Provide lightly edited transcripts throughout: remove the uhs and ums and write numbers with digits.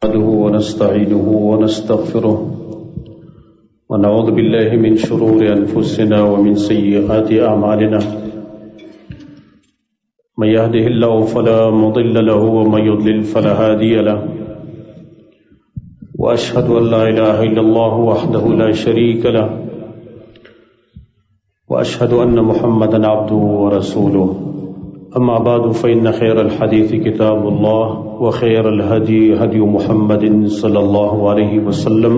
نحمده ونستعينه ونستغفره ونعوذ بالله من شرور أنفسنا ومن سيئات أعمالنا من يهده الله فلا مضل له ومن يضلل فلا هادي له وأشهد أن لا إله إلا الله وحده لا شريك له وأشهد أن محمدا عبده ورسوله أما بعد فإن خير الحديث كتاب الله وخير الهدي هدي محمد صلى الله عليه وسلم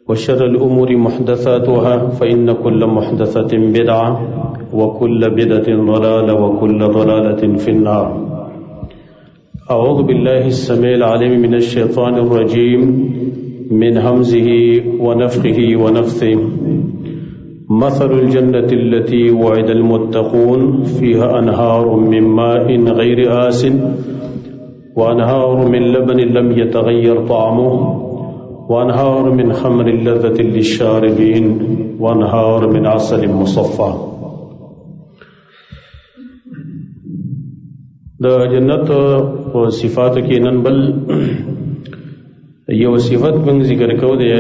وشر الأمور محدثاتها فإن كل محدثة بدعة وكل بدعة ضلالة وكل ضلالة في النار. أعوذ بالله السميع العليم من الشيطان الرجيم من همزه ونفخه ونفثه. مثل الجنة التي وعد المتقون فيها أنهار من ماء غير آسن وأنهار من لبن لم يتغير طعمه وأنهار من خمر لذة للشاربين وأنهار من عسل مصفى. دا جنت و صفات کی نن بل یو صفت بن ذکر کو دے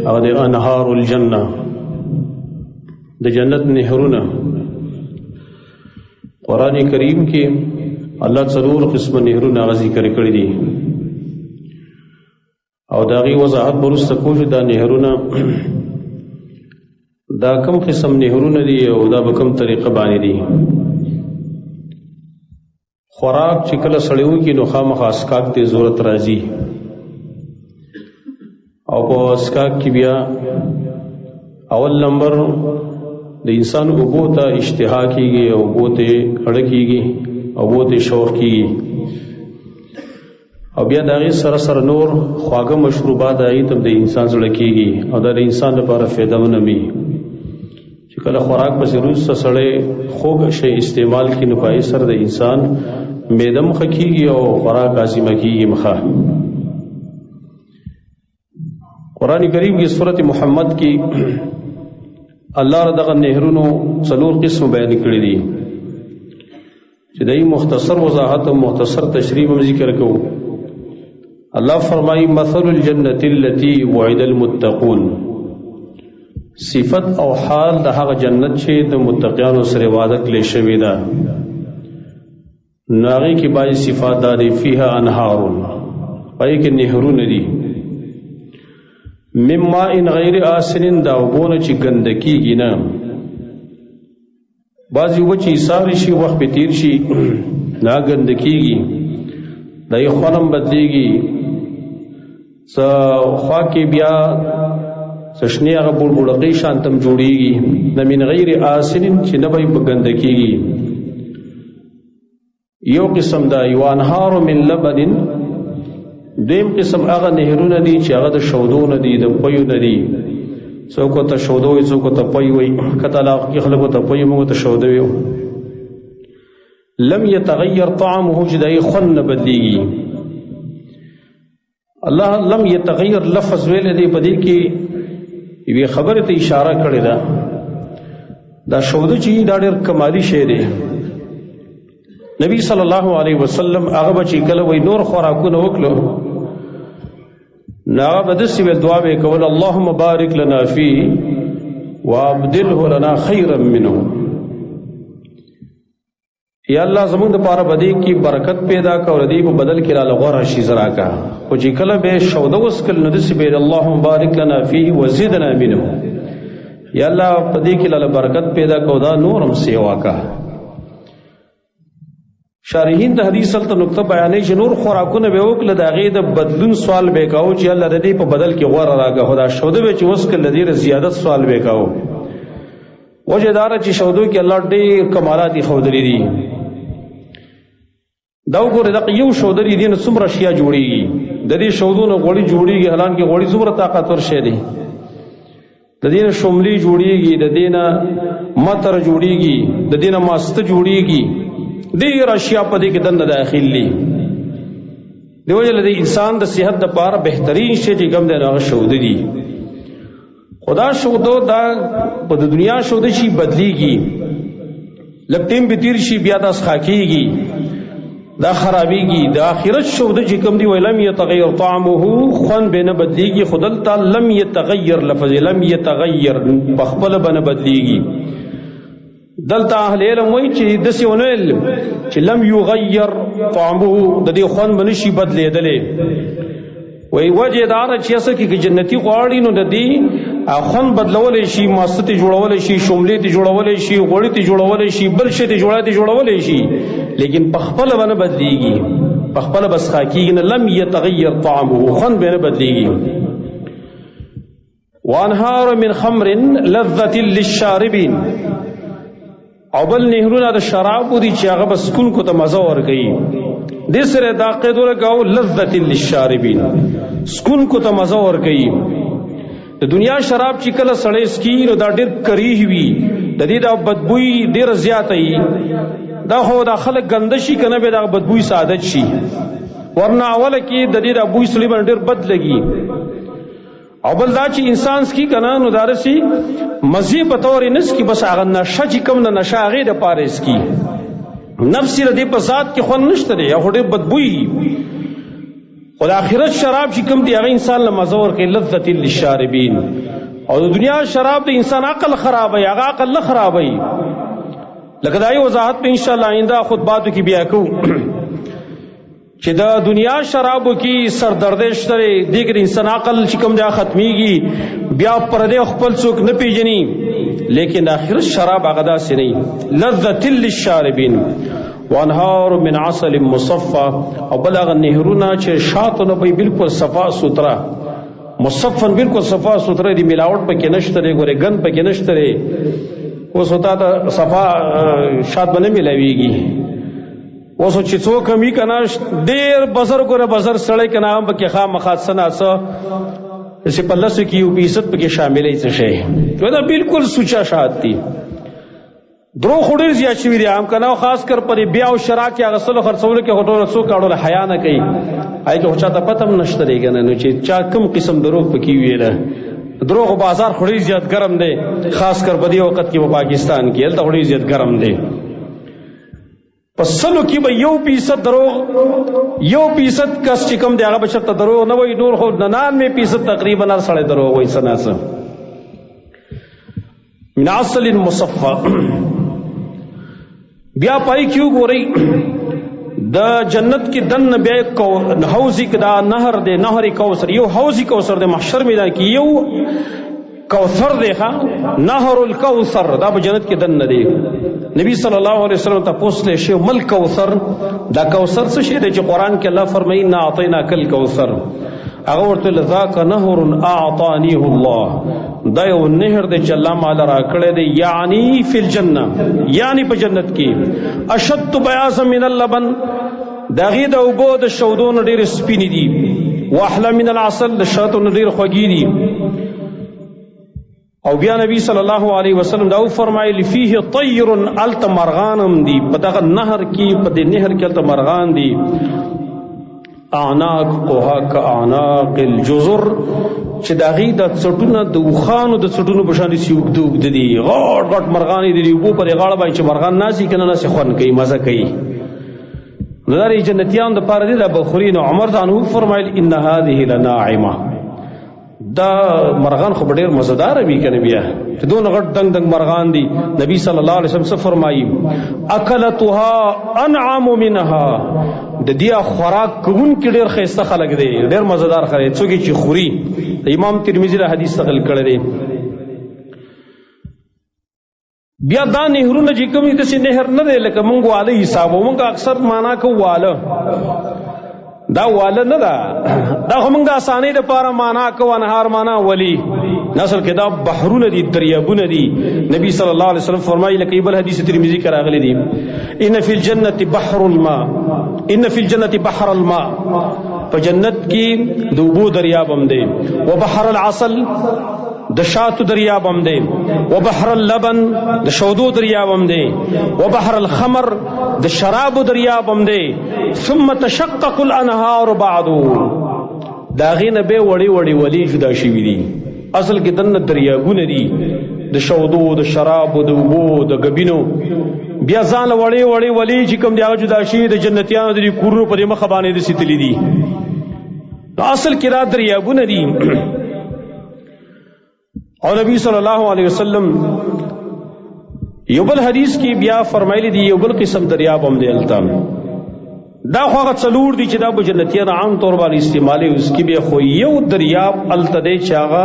او دے انهار الجنہ د جنت نهرونه. قرآن کریم کې الله څلور قسم نهرونه ذکر کړی دي او داغي وضاحت ورسته کوشش دا نهرونه دا کوم قسم نهرونه دي او دا په کوم طریقه باندې دي. خوراک چې کله سړیو کې نو خامخا اسکاک ته ضرورت راځي او په اسکاک کې بیا اول نمبر د انسان اوبو ته اشتها کیږي او اوبو ته اړه کیږي او اوبو ته شوق کیږي او بیا دغه سره سره نور خواږه مشروبات دایي ته د انسان زړه کیږي او د انسان لپاره فایده ونه مي چې کله خوراک په ضرورت سره خوږ شی استعمال کینو پای سره د انسان میدم خکیږي او خوراک عظیمه کیږي مخه. قرآن کریم کی سورۃ محمد کی الله را دغه نهرونو څلور قسم بیان کړی دي چې دای مختصر وضاحت او مختصر تشریح هم ذکر کوو. الله فرمایي مثل الجنة التي وعد المتقون، صفت او حال د هغه جنت چې د متقینو سره وعده کړل شوی ده. ناغي کې باندې صفات داري فيها انهار، پای کې نهرونه دي مما ان غیر آسنین دا وبونه چې ګندکیږي نه. بعضې اوبه چې ایساری شي وخت په تیر شي نه ګندکیږي، د یې خوند بدلیږي، څه خوا کې بیا څه شنې هغه بوړبوړقۍ شانتم جوړیږي. د من غیر آسنین چې نه به ګندکیږي. یو قسم دا یو انهار من لبن، دویم قسم هغه نهرونه دي چې هغه د شودو نه دي، د پيو نه دي. څوک ته شودو وي څوک ته پي وي، کته لا خلکو ته پي موږ ته شودو وي. لم يتغير طعمه، چې دای خون نه بدلیږي. الله لم يتغير لفظ ویل دی په دې کې یوه خبره ته اشاره کړې ده. دا شودو چې دا ډېر کمالي شی دی. نبی صلی الله علیه وسلم هغه بچی کله وای نور خوراکونه وکړو ناغه بدسې ول دعا به کول اللهم بارک لنا فی وابدله لنا خیرا منه. یا الله زموږ د پاره بدی کی برکت پیدا کا او دې په بدل کې را لغوره شي زرا کا. خو چې کله به شوده وسکل نو دسې به اللهم بارک لنا فی وزدنا منه. یا الله په دې کې لاله برکت پیدا کو دا نورم سیوا کا. شارحین د حدیث سره نقطه بیانې چې نور خوراکونه به وکړه د هغې د بدلون سوال به کاو چې الله د دې په بدل کې غوره راکړه. خو دا شوده به چې اوس کله ډېر زیادت سوال به کاو. وجه داره چې شودو کې الله ډېر کمالات ښودلي دي. دا وګوره دغه یو شوده دي نه څومره اشیا جوړېږي. د دې شودو نه غوړي جوړېږي، حالانکه غوړي څومره طاقتور شی دی. د دې نه شوملي جوړېږي، د دې نه متر جوړېږي، د دې نه ماسته جوړېږي. ډېر اشیا په دې کې دننه داخل دي. دیو جل د انسان د صحت لپاره بهترین شی چې کوم دی هغه شوده دي. خدا شودو دا په دنیا شوده شي بدلیږي، لږ ټیم به تیر شي بیا دا ښه کېږي. دا خرابیږي. د آخرت شوده چې کوم دی ولم يتغیر طعمه خوان به نه بدلیږي. خدلتا لم يتغیر لفظ لم يتغیر بخبل بنه بدلیږي. دلته اهل علم وایي چې داسې ونه ویل چې لم یغیر طعمه د دې خوان به نشي بدلېدلی. وایي وجه دا ده چې اصل کې جنتي غواړي نو د دې خوان بدلولی شي، ماسته ترې جوړولی شي، شملې ترې جوړولی شي، غوړي ترې جوړولی شي، بل شی ترې جوړولی شي، لیکن په خپله به نه بدلېږي، په خپله به څښا کېږي نه. لم یتغیر طعمه خوان به نه بدلېږي. وانهار من خمر لذة للشاربین او بل نهرونه د شرابو دي چې هغه به څکونکو ته مزه ورکوي. دې سره دا قید ولګاو لذة للشاربین څکونکو ته مزه ورکوي. د دنیا شراب چې کله سړی څکي نو دا ډېر کریح وي، د دې دا بدبوی ډېره زیاته وي. دا خو دا خلک ګنده شي که نه بیا دا بدبوی عادت شي، ورنه اوله کې د دې دا بوی سړي باندې ډېر بد لګي. او بل دا چې انسان سکی کنه نو دارسی مزی په تور نس کی بس هغه نشه چې کوم نه نشه هغه د پاره سکی نفس ردی په ذات کې خون نشته دی، هغه ډېر بدبوئی. خو د آخرت شراب چې کوم دی هغه انسان له مزه ورکوي، لذة للشاربین. او د دنیا شراب د انسان عقل خرابوي، هغه عقل نه خرابوي. لکه دا یې وضاحت په انشاءالله آئنده خطباتو کې بیا کوو چې د دنیا شرابو کې سردردی شته دی، دې کې د انسان عقل چې کوم دی ختمیږي، بیا پردی خپل څوک نه پیژني. لیکن آخرت شراب هغه داسې نه. لذة للشاربین وانهار من عسل مصفى او بل هغه نهرونه چې شاتو نه وي بالکل صفا سوتره، مصفن بالکل صفا سوتره دی، ملاوټ پکې نشته دی، ګورې ګن پکې نشته دی. اوس ہوتا ته صفا شات به نه ملاویږي. اوس چې څوک هم وي که نه ډېر بزرګ ګوره بزرګ سړی که نه هم پکې خامخا څه نه څه چې په لسو کې 1% پکې شاملی څه شی دا بالکل سوچا شات دي. درو خو ډېر زیات شوي دي هم که نه، خاص کر پر بیا او شرا کې اخیستلو خرڅولو کې خو ټوله څوک اړوله حیا نه کوي، هغې کې خو چاته پته هم نشته دی که نه، نو چې چا کوم قسم دروغ پکې ویله. دروغ بازار خو ډېر زیات ګرم دی، خاص کر په دې وخت کې په پاکستان کې هلته خو ډېر زیات ګرم دی. په سلو کې به 1% دروغ، 1% کس چې کوم دی هغه به چېرته دروغ نه وایي، نور خو 99% تقریبا هر سړی دروغ وایي څه نه څه. من عسل مصفى بیا پای کې وګورئ د جنت کې دننه بیا حوض کې دا نهر دی، نهر کوثر، یو حوض کوثر د محشر میدان کې یو کوثر دی، نهر الکوثر دا په جنت کې دننه دی. نبی صلی الله علیه وسلم ته پوښتنه شو مل کوثر، دا کوثر څه شی دی چې قرآن کې الله فرمایي انا اعطیناک الکوثر؟ هغه ورته ذاک نهر اعطانیه الله، دا یو نهر دی چې الله مالا را کړی دی، یعنی فی الجنه، یعنی په جنت کې اشد بیاضا من اللبن، د هغې د اوبو د شودو نه ډېرې سپینې دي، واحلى من العسل، د شاتو نه ډېر خوږې دي. او بیا نبی صلی الله علیه وسلم دا فرمایلی فیه طیر، الته مرغانم دي په دغه نهر کې، په دې نهر کې الته مرغان دي. اعناق قها کاعناق الجزر، چې د هغې د څټونه د اوښانو د څټونو په شان داسې اوږده اوږده دي، غټ غټ مرغان دي، د اوبو په دې غاړه باندې چې مرغان ناستي که نه ناسې خوند کوي، مزه کوي. نو دا د جنتیانو دپاره دي دا به خوري. نو عمر رضی الله عنه فرمایل ان هذه لناعمه، دا مرغان خو ډېر مزدار وي که نه، بیا چې دونه غټ دنګ دنګ مرغان دي. نبی صلی الله علیه وسلم څه فرمایي اکلتها انعم منها، د دې خوراک کوونکي ډېر ښایسته خلک دی، ډېر مزدار خلک، څوک چې خوري. امام ترمذي له حدیث نقل کړی دی. بیا دا نهرونه چې کوم دي داسې نهر نه دی لکه مونږ واله حساب، مونږ اکثر معنا کوو واله، دا واله نه ده، دا خو مونږ د اسانۍ دپاره معنا کوو، انهار معنا ولی، اصل کې دا بحرونه دي، دریابونه دي. نبی صلی الله علیه وسلم فرمایي لکه بل حدیث ترمذی کې راغلی دی ان فی الجنة بحر الماء، ان فی الجنة بحر الماء، په جنت کې د اوبو دریاب هم دی، وبحر العسل د شاتو دریاب هم دی، وبحر اللبن د شودو دریاب هم دی، وبحر الخمر د شرابو دریاب هم دی. ثم تشقق الانهار بعد، دا غې نه به وړې وړې ولې جدا شوي دي. اصل کې دنه دریابونه دي د شودو، د شرابو، د اوبو، د ګبینو. بیا ځان له وړې وړې ولي چې کوم دی هغه جدا شي د جنتیانو د کورونو په مخه باندې داسې تللي دي. اصل کې دا دریابونه دي. او نبی صلی الله علیه وسلم یو بل حدیث کې بیا فرمایلی دی یو بل قسم دریاب هم دی التام دا خو هغه څلور دي چې دا به جنتیان عام طور باندې استعمالي اوس کې بیا خو یو دریاب التدی چې هغه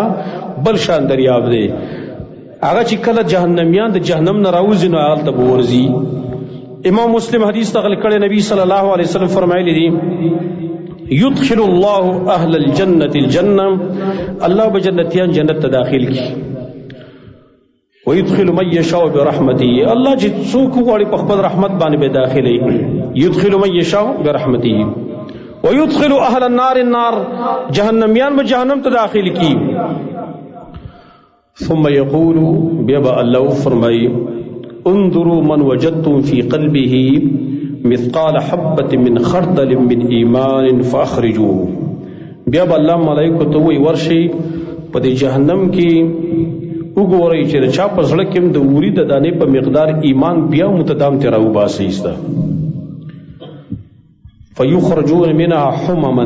بل شان دریاب دی هغه چې کله جهنميان د جهنم نه راوځي نو هغه ته ورځي. امام مسلم حدیث نقل کړي نبی صلی الله علیه وسلم فرمایلی دی يدخل الله اهل الجنه الجنه الله بجنتيان جنت ته داخل کی ويدخل من يشاء برحمته الله چې څوک غواړي په خپل رحمت باندې به داخلي يدخل من يشاء برحمته ويدخل اهل النار النار جهنميان به جهنم ته داخل کی ثم يقول بيبا الله فرمای انظروا من وجدتم في قلبه مثقال حبة من خردل من ایمان فاخرجوه. بیا به الله ملائکو ته وی ورشي په دې جهنم کې وګورئ چې چا په زړه کې د وری د دانې په مقدار ایمان بیا متدام ته راوباسي ایسته فیخرجون منها حمما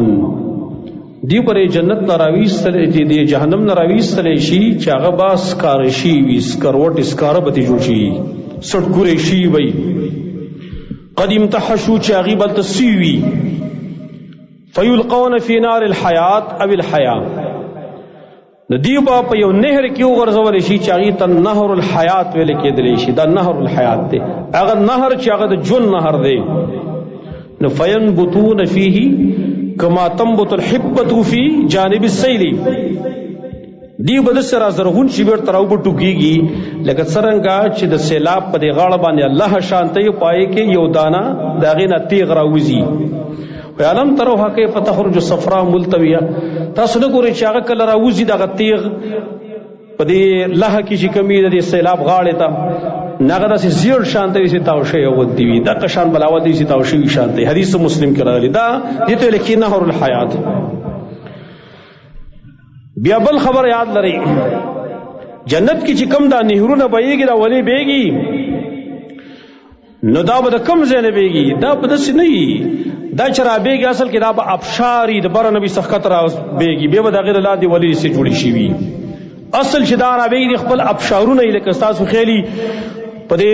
دی پرې جنت نه راویستل دی جهنم نه راویستل شي چې هغه با سکار شي وي سکروټ سکاره به جوړ شي سټکورې شي وي قد امتحشوا چاغي بل تسوي فيلقون في نار الحياه او الحياه ندیبا په یو نهر کې وغورځول شي چاغي ته نهر الحیات ویل کېدلی شي دا نهر الحیات دی هغه نهر چې هغه د جون نهر دی نو فینبتون فيه کما تنبت الحبه في جانب السیل دی بد سره زرغون شي ور تراو بټو کیږي لکه څنګه چې د سیلاب په دی غاړه باندې الله شانته پای کې یو دانا داغه نه تیغ راوځي علم تروها کیف تخرج صفراء ملتویه تاسو نه ګورئ چې هغه کله راوځي دغه تیغ په دی الله کې چې کمی د سیلاب غاړه ته نغه داسې زیړ شانته وي تاوشه یو دی وي دا قشان بلاوت دي تاوشه وي شانته حدیث مسلم کې راغلی دا دې ته لیکي نهر الحیات. بیا بل خبر یاد لري جنت کی چې کم دا نهرونه بهيږي دا ولی بهيږي نو دا به کم ځای نه بهيږي دا په داسې نه دا چرابېږي اصل کې دا به ابشاري د بر نبی سخت را بهيږي به د غیر الله دی ولی سي جوړي شي وي اصل چې دا را بهيږي خپل ابشارونه لکه تاسو خېلي په دې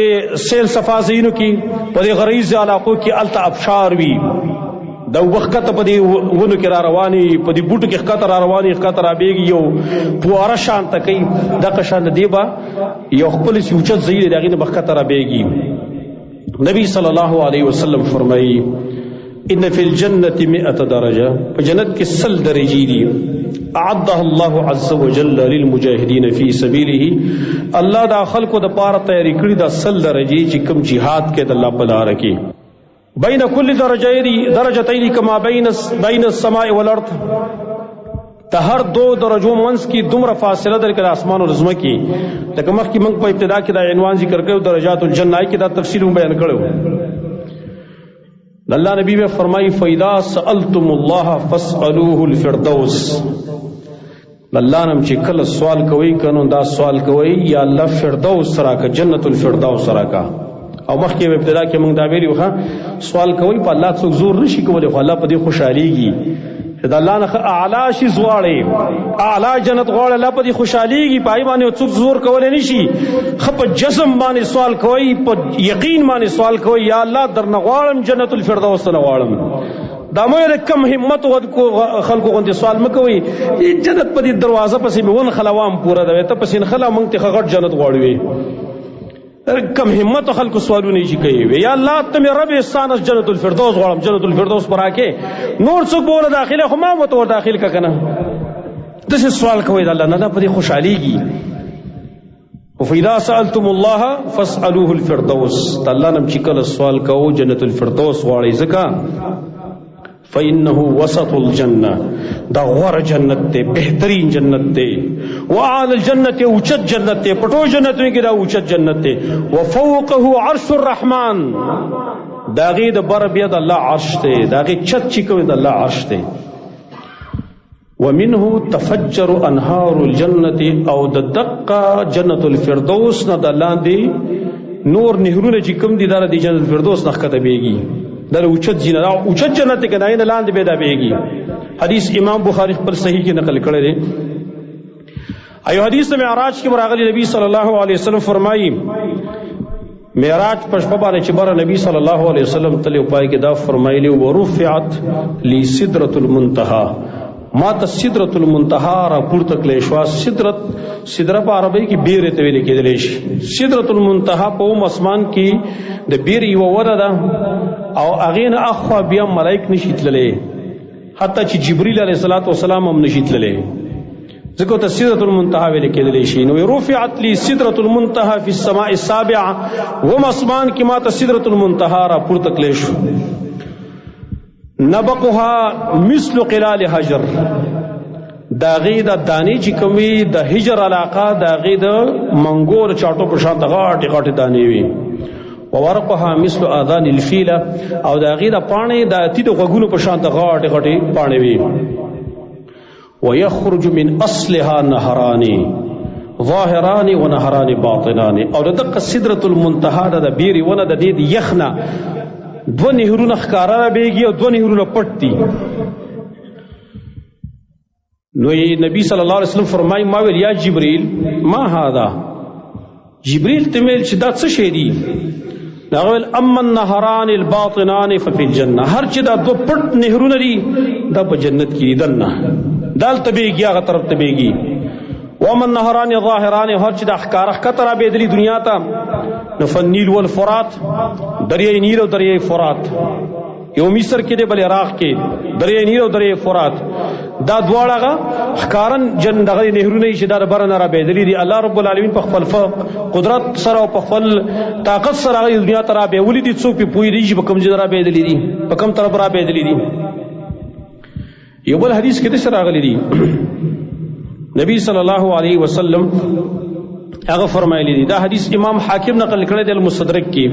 سیل صفا زینو کې په دې غریز علاقو کې الته ابشار وي دا وخت په دې ونو کې را رواني په دې بوټو کې خطر را رواني خطر را بهيږي یو پواره شان تکي دا قشان دی با یو خپل سوچت زید دغه نه بخته را بهيږي. نبی صلی الله علیه وسلم فرمایي ان فی الجنه 100 درجه فجنت کې 100 درجې دي اعدها الله عز وجل للمجاهدين في سبيله الله دا خلقو د پاره تیاری کړی دا 100 درجې چې کوم jihad کې د الله په لار کې بین کل درجتین کما بین السماء والارض ته هر دو درجو منځ کې دومره فاصله در کې اسمان او زمکه کې لکه مخکې موږ په ابتدا کې دا عنوان ذکر کړو درجات الجنه کې دا تفصیل بیان کړو. الله نبی میں فرمائی فاذا سالتم الله فاسالوه الفردوس الله نم چې کله سوال کوي کنو دا سوال کوي یا الله فردوس راکا جنت الفردوس راکا او مخکې ابتدا کې موږ دا ویلو ښه سوال کوي په الله څوک زور نشي کولای خو الله په دې خوشاليږي چې الله نه اعلی شي زواړي اعلی جنت غواړي الله په دې خوشاليږي پای باندې څوک زور کولای نشي خپ جسم باندې سوال کوي په یقین باندې سوال کوي یا الله درنه غواړم جنت الفردوس نه غواړم دا مې کم همت کو خلکو غوندي سوال مکوي جنت په دې دروازه پسې مې ون خلوام پورا ده ته پسې خلا مونږ ته غټ جنت غواړي کم همت خلکو سوالونه شي کوي یا الله ته مې رب احسان جنت الفردوس غواړم جنت الفردوس پراکه نور څوک بوله داخله خو ما متور داخل کا کنه دغه سوال کوي د الله نه په دې خوشاليږي وفاذا سالتم الله فاسالوه الفردوس الله نم چې کله سوال کوو جنت الفردوس غواړي ځکه فإنه وسط الجنة دا غور جنت تے بہترین جنت تے وعال الجنت اوچت جنت تے پٹو جنت میں دا اوچت جنت تے وفوقه عرش الرحمن داغی دا بر بید اللہ عرش تے داغی چت چکوی دا اللہ عرش تے ومنه تفجر انہار الجنت او دا دقا جنت الفردوس نا دا لاندی نور نهرونه چې کوم دي دا د جنت فردوس نه ښکته بیږي، دا اوچت جنت کې نه لاندې پیدا بیږي. حدیث امام بخاری خپل صحیح کې نقل کړی دی. ایو حدیث معراج کې راغلی نبی صلی الله علیه وسلم فرمایي معراج په شپه باندې چې بره نبی صلی الله علیه وسلم تل پای کې دا فرمایلی ورفعت لی سدرۃ المنتهى، ما ته سدرۃ المنتهى را پورته کړې شو. سدره په عربی کې بیره ته ویل کېدلی شي. سدرۃ المنتهى په اسمان کې د بیر یو ونه ده او هغې نه اخوا بیا ملائک نشي تللی، حتی چې جبریل علیه السلام هم نشي تللی، ځکه ته سدرۃ المنتهى ویل کېدلی شي. نو رفعت لی سدرۃ المنتهى فی السماء السابعه، اسمان کې ما ته سدرۃ المنتهى را پورته کړې شو. نبقها مثل قلال حجر، دا غي د دانی چې کومي د حجر علاقه دا غي د منګور چاټو په شان د غاټي غاټي دانی وي. وورقها مثل اذان الفيل، او دا غي د پانی د تیدو غوګونو په شان د غاټي غاټي پانی وي. ويخرج من اصلها نهران ظاهران ونهران باطنان، او دغه سدرۃ المنتهى د بیري ونه د دې یخنه دو نهرونه ښکارا را بیږي او دو نهرونه پټ دي. نو نبی صلی الله علیه وسلم فرمای ما ویل یا جبريل ما هذا، جبريل تمیل چې دا څه شی دي؟ هغه ویل اما النهران الباطنان ففي الجنه، هر چې دا دو پټ نهرونه دي دا په جنت کې دي، دنه دالته بیږي هغه طرف ته بیږي. ومن النهران ظاهران، هر چې د ښکارا ښکته را بیدلی دنیا ته، نو فالنیل والفرات، دریای نیل او دریای فرات، یو مصر کې دی بل عراق کې، دریای نیل او دریای فرات، دا دواړه ښکارن جن دغه نهرونه چې دا بره نه را بیدلی دي. الله رب العالمین په خپل قدرت سره او په خپل طاقت سره هغه دنیا ته را بیولي دي. څوک پې پوهېږي چې په کوم ځای را بیدلی دي، په کوم طرف را بیدلی دي. یو بل حدیث کې داسې راغلی دي نبی صلی الله علیه وسلم هغه فرمایلی دي، دا حدیث امام حاکم نقل کړی دی المستدرک کې،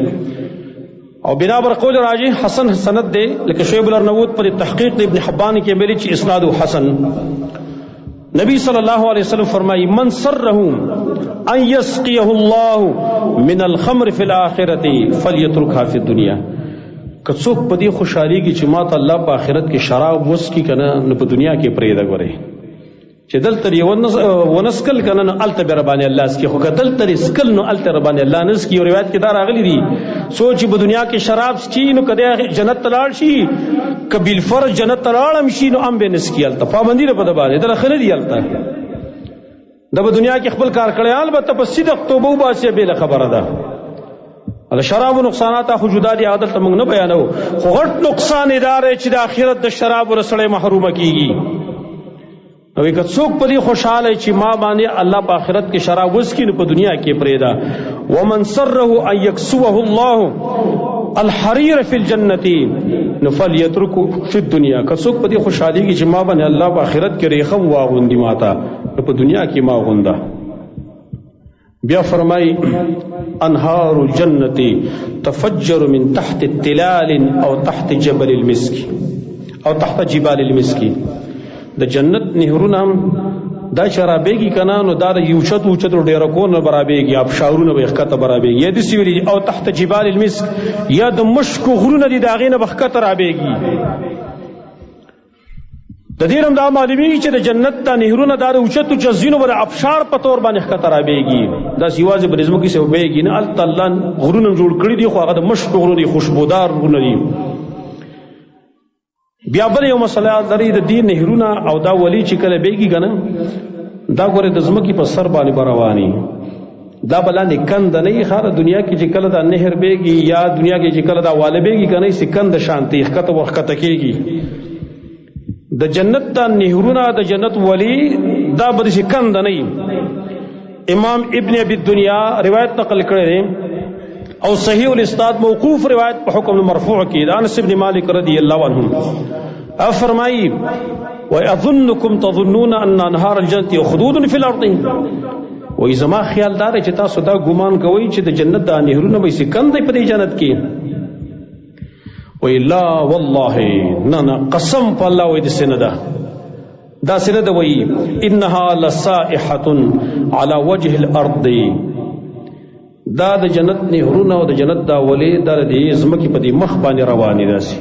او بنابر قول راجح حسن سند دی، لکه شعیب الارنووت پر تحقیق ابن حبان کې ویلي چې اسناد حسن. نبی صلی الله علیه وسلم فرمایي من سره ان يسقيه الله من الخمر في الاخره فليتركها في الدنيا، که څوک په دې خوشحالېږي چې ما ته الله په آخرت کې شراب وڅکي که نه، نو په دنیا کې پرېږده. ګورئ چې دلته یې ونسکل که نه، نو هلته بیا ربانې الله سکي، خو که دلته یې سکل نو هلته ربانې الله نه سکي. یو روایت کې دا راغلی دي څوک چې په دنیا کې شراب څکي نو که دی جنت ته لاړ شي، که بالفرض جنت ته لاړ هم شي نو هم به نه سکي، هلته پابندي ده په ده باندې، دله ښه نه دي. هلته د په دنیا کې خپل کار کړی، البته په صدق توبه وباسي بېله خبره ده. شراب و نقصانات خو جدا دي، عادت ته موږ نه بیانو، خو غټ نقصان یې دا دی چې د آخرت د شرابو نه سړی محرومه کېږي. نو که څوک په دې خوشحاله چې ما باندې الله په آخرت کې شراب وڅکي، نو په دنیا کې پرېږده. ومن سره ان یکسوه الله الحریر فی الجنة نو فلیترکه فی الدنیا، که څوک په دې خوشحالېږي چې ما باندې الله په آخرت کې ریخم واغوندي ماته، نو په دنیا کې ما غونده. بیا فرمای انهار الجنة تفجر من تحت التلال او تحت جبل المسك او تحت جبال المسك، د جنت نهرونه دا شرابېږي که نه، نو دا د یوچت اوچتو ډېرکونو برابېږي، ابشارونه به ښکته برابېږي، یا داسې ویلي او تحت جبال المسك، یا د مشکو غرونه دي د هغې نه به ښکته رابېږي. د دې هم دا معلومیږي چې د جنت دا نهرونه دا د اوچتو جزینو به د ابشار په طور باندې ښکته رابېږي، داسې یوازې په ځمکې سې وبېږي نه، هلته الله غرونه جوړ کړي دي، خو هغه د مشکو غرونه دي، خوشبودار غرونه دي. بیا بل یو مسله لري د دې نهرونه او دا ولی چې کله بیږي که نه، دا ګورې د ځمکې په سر باندې به رواني، دا به لاندې کنده نه وي. ښه دنیا کې چې کله دا نهر بیږي یا دنیا کې چې کله دا واله بیږي که نه، یې کنده شانتې ښکته ورښکته کېږي. د جنت دا نهرونه د جنت ولی دا به داسې کنده نه وي. امام ابن ابي الدنیا روایت نقل کړی دی او صحیح الاسناد موقوف روایت په حکم مرفوع کې د انس بن مالک رضی الله عنه فرمایي واظنكم تظنون ان انهار الجنه خدود في الارض، وای زما خیال دار چې تاسو دا ګمان کوئ چې د جنت د نهرونه به سکندې په دې جنت کې، وای لا والله نه قسم په الله وای د سنده دا سنده وای انها لسائحه على وجه الارض، دا د جنت نهرونه او د جنت دا ولې دا د ځمکې په دې مخ باندې روانې داسې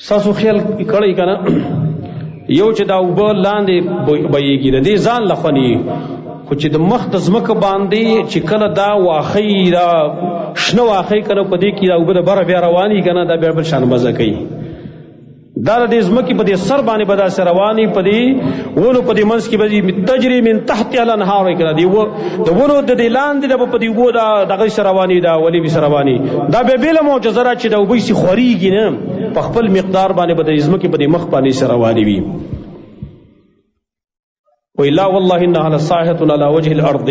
ستاسو خیال کړی که نه یو چې دا اوبه لاندې بهیږي د دې ځان له خوند خو چې د مخ د ځمکه باندې چې کله دا واښی دا شنه واښی که نه په دې کې دا اوبه د بره بیا روانې که نه دا بیا بل شان مزه کوي دا د دې ځمکې په دې سر باندې به داسې روانې په دې ونو په دې منځ کې به تجري من تحتها الانهار وایي که نه د ونو د دې لاندې ده به په دې اوبو دا دغه سره روانې دا ولې به سره روانې دا بیا بېله معجزه ده چې دا اوبه یې خورېږي نه په خپل مقدار باندې به د ځمکې په دې مخ باندې سره روانې وي وی لا والله انها لصاحة على وجه الارض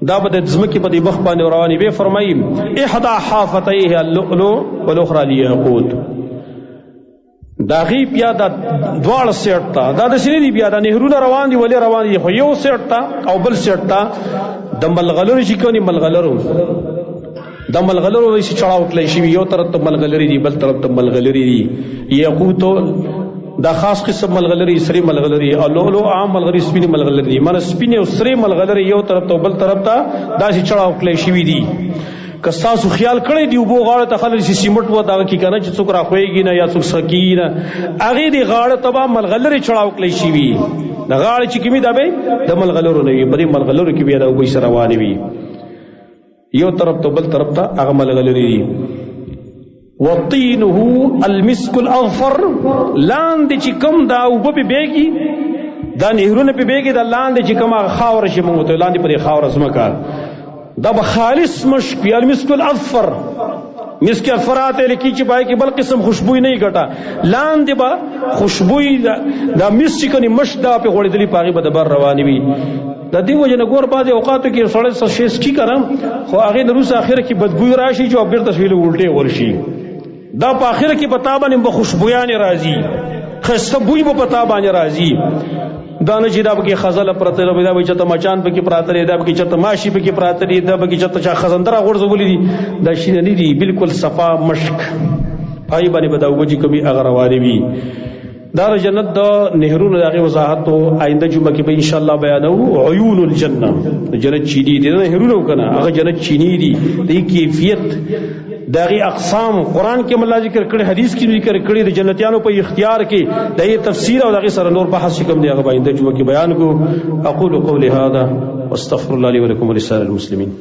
دا به د ځمکې په دې مخ باندې روانې وي فرمایي احدى حافتیها اللؤلؤ والاخرى الياقوت دا غي بیا دا دواړه سیټ ته دا د سینې دی بیا دا نهرونه روان دي ولې روان دي خو یو سیټ ته او بل سیټ ته د ملغلرو چې کوي ملغلرو د ملغلرو وایي چړاو کړی شي یو طرف ته ملغلري دي بل طرف ته ملغلري دي یاقوت دا خاص قسم ملغلري سری ملغلري او لولو عام ملغلري سپینې ملغلري دي مانه سپینې او سری ملغلري یو طرف ته بل طرف ته دا چې چړاو کړی شي دي که ستاسو خیال کړی دی اوبو غاړه ته خلک چې سیمټ و دغه کې که نه چې څوک راخویږي نه یا څوک سکي نه هغې دې غاړه ته به ملغلرې چړاو کړی شي وي د غاړې چې کومې دا به د ملغلرو نه وي په دې ملغلرو کې بیا د اوبو سره روانې وي یو طرف ته بل طرف ته هغه ملغلرې دي وطینه المسک الاظفر لاندې چې کوم دا اوبه پې بیږي دا نهرونه پې بیږي دا لاندې چې کوم هغه خاوره چې موږ ورته لاندې پرې خاوره ځمکه دا به خالص مشک یا المسک الاظفر مسک اظفرات لکی چې پای کې بل قسم خوشبوئی نه ګټه لاندې به خوشبوئی دا مسک کني مش دا په غوړېدلی پاغي به د بر رواني وي د دې وجه نه ګور بعضې اوقاتو کې سړی څه شی سکي کرم خو هغې د روس اخره کې بدبوی راشي چې بیرته سویله الټې ورشي دا په اخره کې په تا باندې به خوشبویانې راځي ښایسته بوی به په تا باندې راځي دا نه چې دا پکې خزله پرته ده دا به چېرته مچان پکې پراته دی دا پکې چېرته ماشي پکې پراته دي دا پکې چېرته چا خزنده راغورځولي دي دا شینه نه دي بلکل صفا مشک پای باندې به دا اوبه چې کومې هغه روانې وي دا د جنت د نهرونو د هغې وضاحت آینده جمعه کې به انشاءالله بیانو عیون الجنه د جنت چینی دي نهرونه که نه هغه جنت چینی دي د کیفیت د هغې اقسام قرآن کې هم الله ذکر کړي حدیث کې ذکر کړي د جنتیانو په اختیار کې د هغې تفسیر او د هغې سره نور بحث چې کوم دی هغه به آینده جمعه کې بیان کړو اقول قولي هذا واستغفر الله لي ولكم ولسائر المسلمين